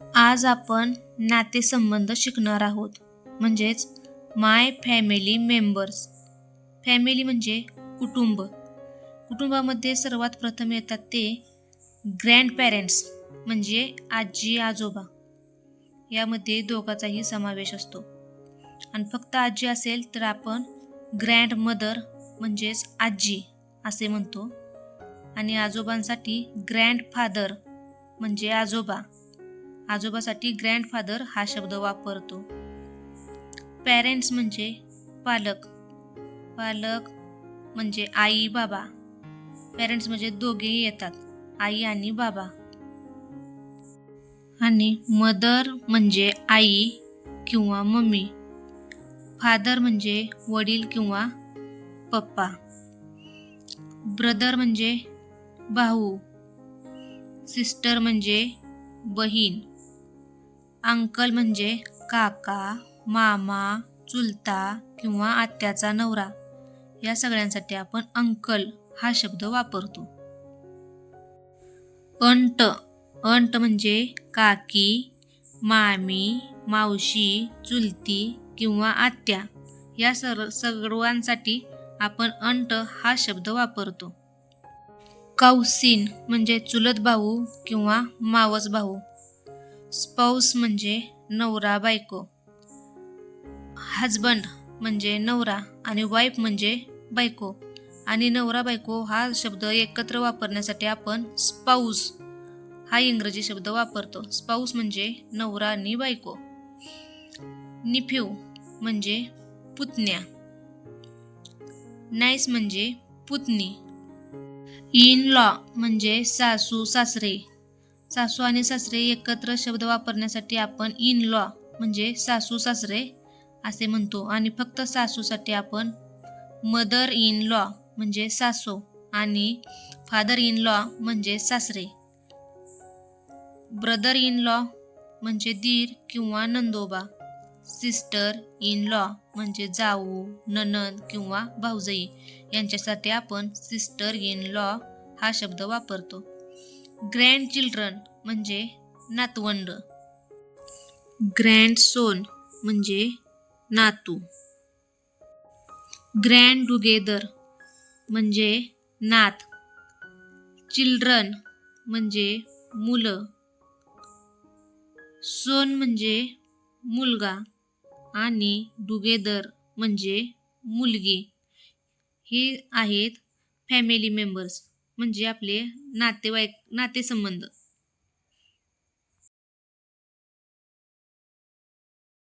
आज आपण नातेसंबंध शिकणार आहोत. म्हणजेच माय फॅमिली मेंबर्स. फॅमिली म्हणजे कुटुंब. कुटुंबामध्ये सर्वात प्रथम येतात ते ग्रँडपॅरेंट्स म्हणजे आजी आजोबा. यामध्ये दोघांचाही समावेश असतो. आणि फक्त आजी असेल तर आपण ग्रँड मदर म्हणजेच आजी असे म्हणतो. आणि आजोबांसाठी ग्रँडफादर म्हणजे आजोबा. आजोबासाठी ग्रँडफादर हा शब्द वापरतो. पॅरेंट्स म्हणजे पालक. पालक म्हणजे आई बाबा. पॅरेंट्स म्हणजे दोघेही येतात, आई आणि बाबा. आणि मदर म्हणजे आई किंवा मम्मी. फादर म्हणजे वडील किंवा पप्पा. ब्रदर म्हणजे भाऊ. सिस्टर म्हणजे बहीण. अंकल म्हणजे काका, मामा, चुलता किंवा आत्याचा नवरा. या सगळ्यांसाठी आपण अंकल हा शब्द वापरतो. अंट. अंट म्हणजे काकी, मामी, मावशी, चुलती किंवा आत्या. या सर्वांसाठी आपण अंट हा शब्द वापरतो. काउसिन म्हणजे चुलत भाऊ किंवा मावस भाऊ. स्पाऊस म्हणजे नवरा बायको. हजबंड म्हणजे नवरा आणि वाईफ म्हणजे बायको. आणि नवरा बायको हा शब्द एकत्र वापरण्यासाठी आपण स्पाऊस हा इंग्रजी शब्द वापरतो. स्पाऊस म्हणजे नवरा आणि बायको. निफ्यू म्हणजे पुतण्या. नाईस म्हणजे पुतणी. इन लॉ म्हणजे सासू सासरे. सासू आणि सासरे एकत्र शब्द वापरण्यासाठी आपण इन लॉ म्हणजे सासू सासरे असे म्हणतो. आणि फक्त सासूसाठी आपण मदर इन लॉ म्हणजे सासू आणि फादर इन लॉ म्हणजे सासरे. ब्रदर इन लॉ म्हणजे दीर किंवा नंदोबा. सिस्टर इन लॉ म्हणजे जाऊ, नणंद किंवा भाऊजाई. यांच्यासाठी आपण सिस्टर इन लॉ हा शब्द वापरतो. ग्रँड चिल्ड्रन म्हणजे नातवंड. ग्रँडसोन म्हणजे नातू. ग्रँड टुगेदर म्हणजे नात. चिल्ड्रन म्हणजे मुलं. सोन म्हणजे मुलगा आणि टुगेदर म्हणजे मुलगी. हे आहेत फॅमिली मेंबर्स म्हणजे आपले नातेसंबंध.